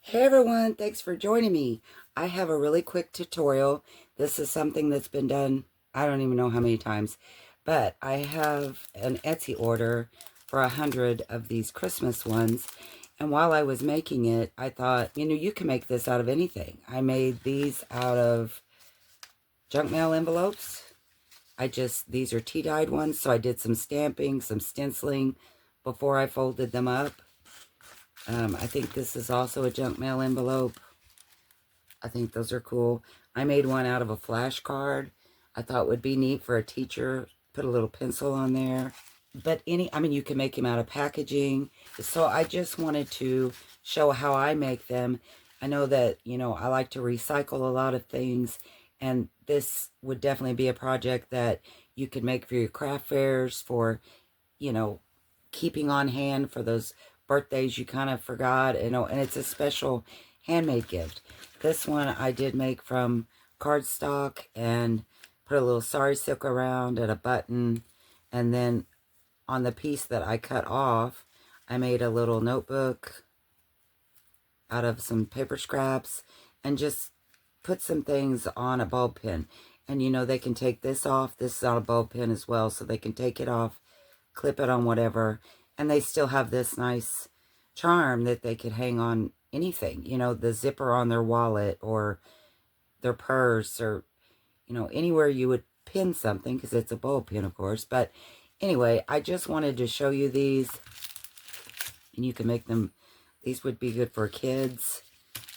Hey everyone, thanks for joining me. I have a really quick tutorial. This is something that's been done, I don't even know how many times, but I have an Etsy order for 100 of these Christmas ones. And while I was making it, I thought, you can make this out of anything. I made these out of junk mail envelopes. These are tea-dyed ones, so I did some stamping, some stenciling before I folded them up. I think this is also a junk mail envelope. I think those are cool. I made one out of a flashcard. I thought would be neat for a teacher. Put a little pencil on there. But you can make them out of packaging. So I just wanted to show how I make them. I know that, I like to recycle a lot of things. And this would definitely be a project that you could make for your craft fairs, for, keeping on hand for those birthdays you kind of forgot, and it's a special handmade gift. This one I did make from cardstock and put a little sari silk around and a button, and then on the piece that I cut off, I made a little notebook out of some paper scraps and just put some things on a bulb pen. And they can take this off. This is on a bulb pen as well, so they can take it off, clip it on whatever, and they still have this nice charm that they could hang on anything, the zipper on their wallet or their purse, or anywhere you would pin something, because it's a bulb pin, of course. But anyway, I just wanted to show you these, and you can make them. These would be good for kids,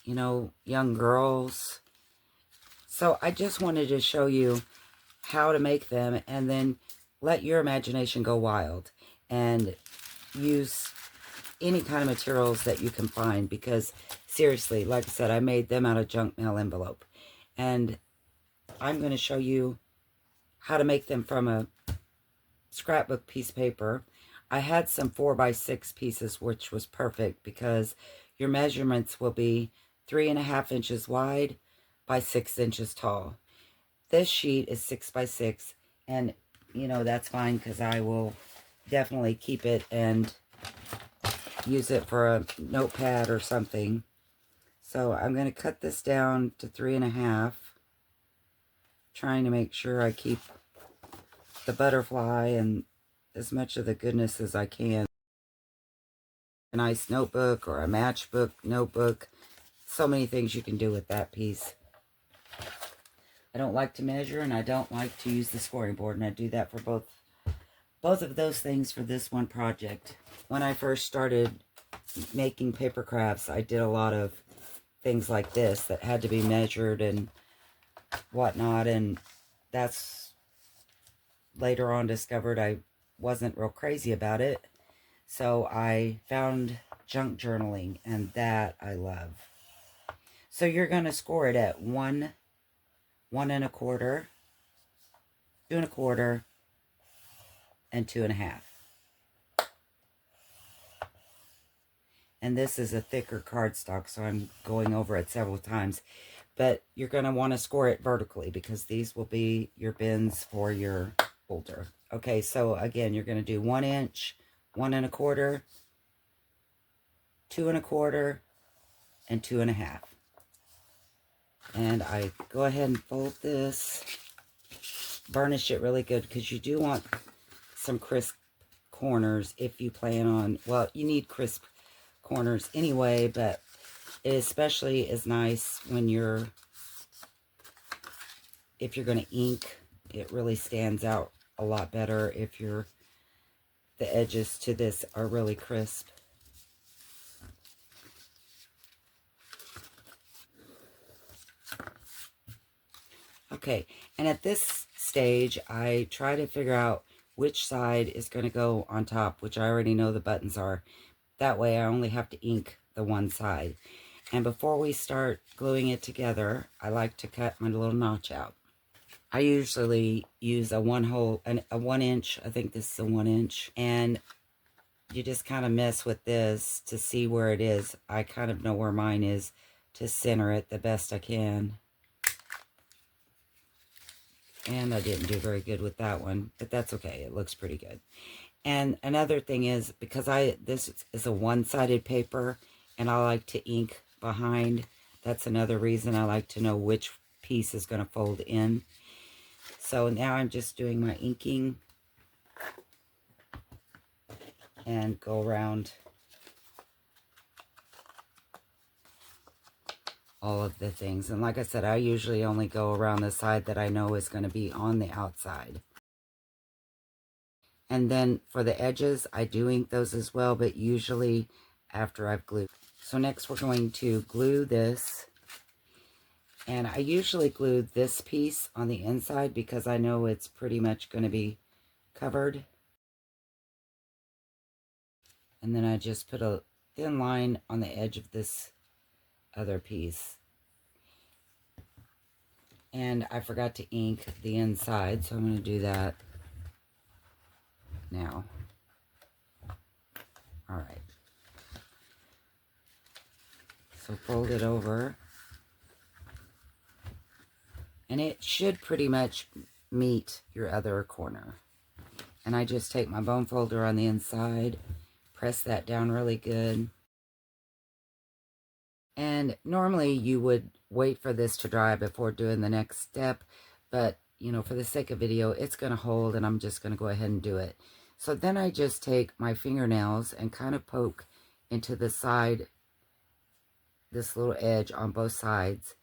young girls. So I just wanted to show you how to make them, and then let your imagination go wild and use any kind of materials that you can find, because seriously, like I said, I made them out of junk mail envelope. And I'm going to show you how to make them from a scrapbook piece of paper. I had some 4x6 pieces, which was perfect, because your measurements will be 3.5 inches wide by 6 inches tall. This sheet is 6x6, and that's fine, because I will definitely keep it and use it for a notepad or something. So I'm going to cut this down to 3.5, trying to make sure I keep the butterfly and as much of the goodness as I can. A nice notebook or a matchbook notebook. So many things you can do with that piece. I don't like to measure, and I don't like to use the scoring board, and I do that for both of those things for this one project. When I first started making paper crafts, I did a lot of things like this that had to be measured and whatnot, and that's later on discovered I wasn't real crazy about it. So I found junk journaling, and that I love. So you're going to score it at 1, 1.25, 2.25, and 2.5. And this is a thicker cardstock, so I'm going over it several times. But you're going to want to score it vertically, because these will be your bins for your folder. Okay, so again, you're going to do 1 inch, 1.25, 2.25, and 2.5. And I go ahead and fold this, burnish it really good, because you do want some crisp corners if you plan on, well, you need crisp corners anyway, but it especially is nice when if you're going to ink. It really stands out a lot better if the edges to this are really crisp. Okay, and at this stage, I try to figure out which side is going to go on top, which I already know the buttons are. That way I only have to ink the one side. And before we start gluing it together, I like to cut my little notch out. I usually use a 1 inch. I think this is a 1 inch. And you just kind of mess with this to see where it is. I kind of know where mine is to center it the best I can. And I didn't do very good with that one, but that's okay. It looks pretty good. And another thing is, because this is a one-sided paper, and I like to ink behind. That's another reason I like to know which piece is going to fold in. So now I'm just doing my inking and go around all of the things. And like I said, I usually only go around the side that I know is going to be on the outside. And then for the edges, I do ink those as well, but usually after I've glued. So next we're going to glue this. And I usually glue this piece on the inside because I know it's pretty much going to be covered. And then I just put a thin line on the edge of this other piece. And I forgot to ink the inside, so I'm going to do that now. All right. So fold it over. And it should pretty much meet your other corner. And I just take my bone folder on the inside, press that down really good. And normally you would wait for this to dry before doing the next step, but you know, for the sake of video, it's going to hold and I'm just going to go ahead and do it. So then I just take my fingernails and kind of poke into the side, this little edge on both sides,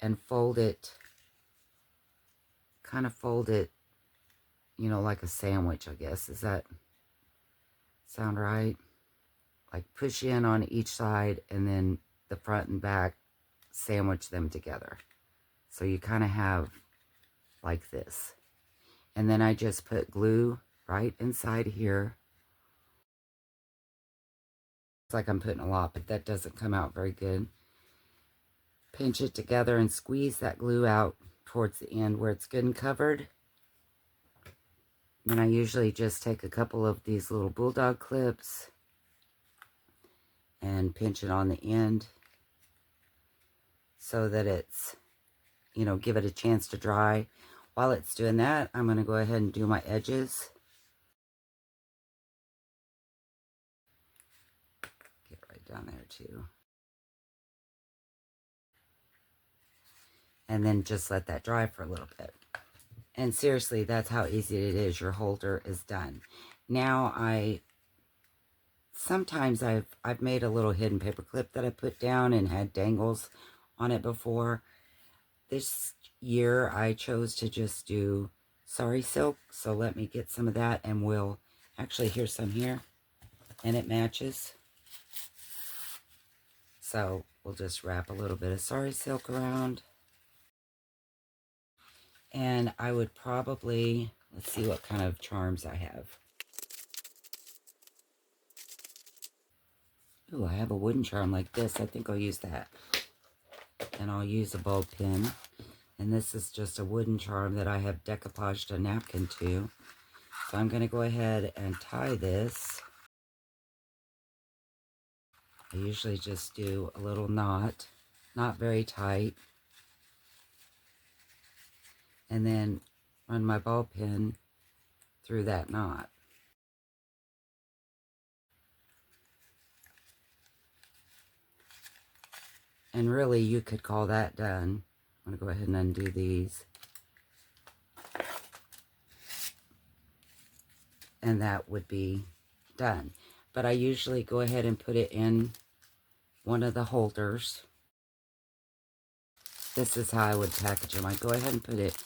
and fold it, kind of fold it, you know, like a sandwich, I guess. Does that sound right? Like push in on each side and then the front and back, sandwich them together. So you kind of have like this. And then I just put glue right inside here. It's like I'm putting a lot, but that doesn't come out very good. Pinch it together and squeeze that glue out towards the end where it's good and covered. Then I usually just take a couple of these little bulldog clips and pinch it on the end so that it's, you know, give it a chance to dry. While it's doing that, I'm going to go ahead and do my edges. Get right down there too. And then just let that dry for a little bit. And seriously, that's how easy it is. Your holder is done. Now sometimes I've made a little hidden paper clip that I put down and had dangles on it before. This year I chose to just do sari silk, so let me get some of that and we'll actually, here's some here and it matches. So we'll just wrap a little bit of sari silk around. And I would probably, let's see what kind of charms I have. Ooh, I have a wooden charm like this. I think I'll use that. And I'll use a bulb pin. And this is just a wooden charm that I have decoupaged a napkin to. So I'm going to go ahead and tie this. I usually just do a little knot, not very tight. And then run my ball pin through that knot. And really, you could call that done. I'm going to go ahead and undo these. And that would be done. But I usually go ahead and put it in one of the holders. This is how I would package them. I go ahead and put it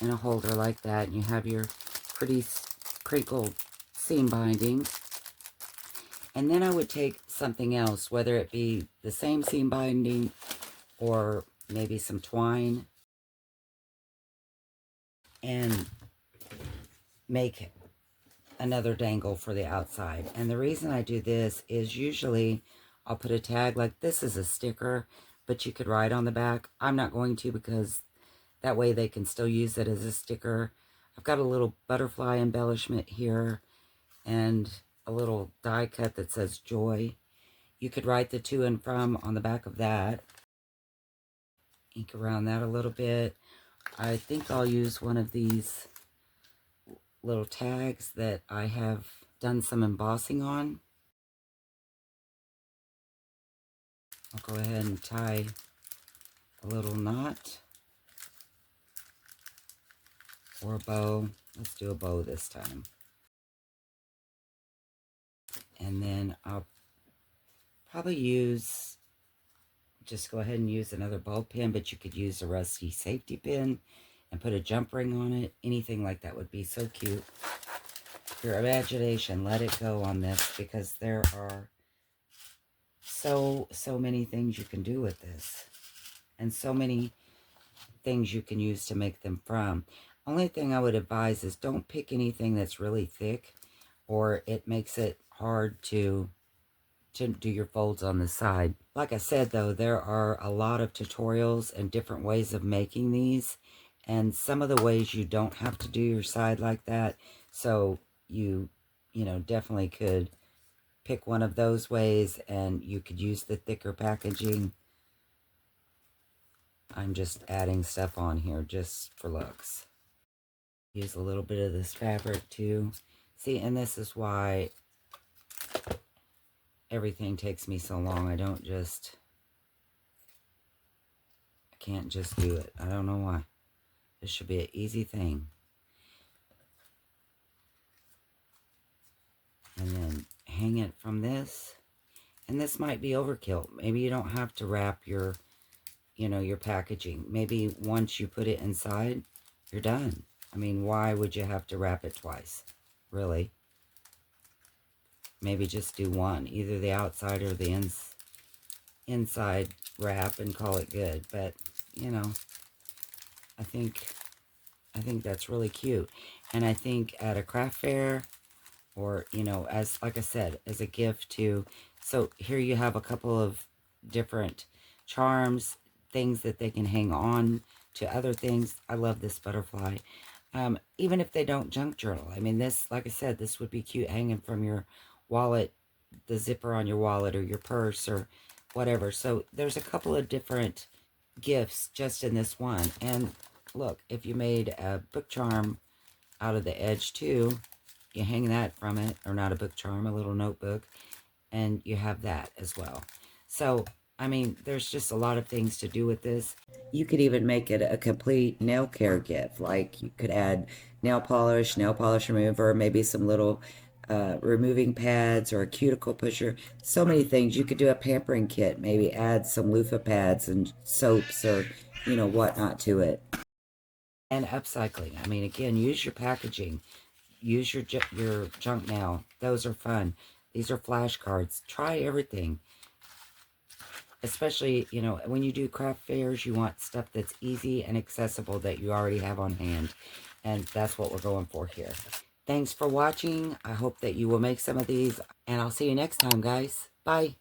in a holder like that, and you have your pretty crinkled seam bindings. And then I would take something else, whether it be the same seam binding or maybe some twine, and make another dangle for the outside. And the reason I do this is usually I'll put a tag, like this is a sticker, but you could write on the back. I'm not going to, because that way they can still use it as a sticker. I've got a little butterfly embellishment here and a little die cut that says joy. You could write the to and from on the back of that. Ink around that a little bit. I think I'll use one of these little tags that I have done some embossing on. I'll go ahead and tie a little knot or a bow. Let's do a bow this time. And then I'll probably just go ahead and use another bow pin, but you could use a rusty safety pin and put a jump ring on it. Anything like that would be so cute. Your imagination, let it go on this, because there are so many things you can do with this, and so many things you can use to make them from. Only thing I would advise is don't pick anything that's really thick, or it makes it hard to do your folds on the side. Like I said, though, there are a lot of tutorials and different ways of making these, and some of the ways you don't have to do your side like that, so you know, definitely could pick one of those ways, and you could use the thicker packaging. I'm just adding stuff on here just for looks. Use a little bit of this fabric too. See, and this is why everything takes me so long. I can't just do it. I don't know why. This should be an easy thing. And then hang it from this. And this might be overkill. Maybe you don't have to wrap your, you know, your packaging. Maybe once you put it inside, you're done. I mean, why would you have to wrap it twice? Really? Maybe just do one. Either the outside or the inside wrap and call it good. But, you know, I think that's really cute. And I think at a craft fair, or, you know, as, like I said, as a gift to, so here you have a couple of different charms, things that they can hang on to other things. I love this butterfly. Even if they don't junk journal. I mean, this, like I said, this would be cute hanging from your wallet, the zipper on your wallet or your purse or whatever. So there's a couple of different gifts just in this one. And look, if you made a book charm out of the edge too, you hang that from it, or not a book charm, a little notebook, and you have that as well. So, I mean, there's just a lot of things to do with this. You could even make it a complete nail care gift. Like, you could add nail polish remover, maybe some little removing pads or a cuticle pusher. So many things. You could do a pampering kit, maybe add some loofah pads and soaps or, you know, whatnot to it. And upcycling. I mean, again, use your packaging. Use your junk mail. Those are fun. These are flashcards. Try everything. Especially, you know, when you do craft fairs, you want stuff that's easy and accessible that you already have on hand. And that's what we're going for here. Thanks for watching. I hope that you will make some of these. And I'll see you next time, guys. Bye.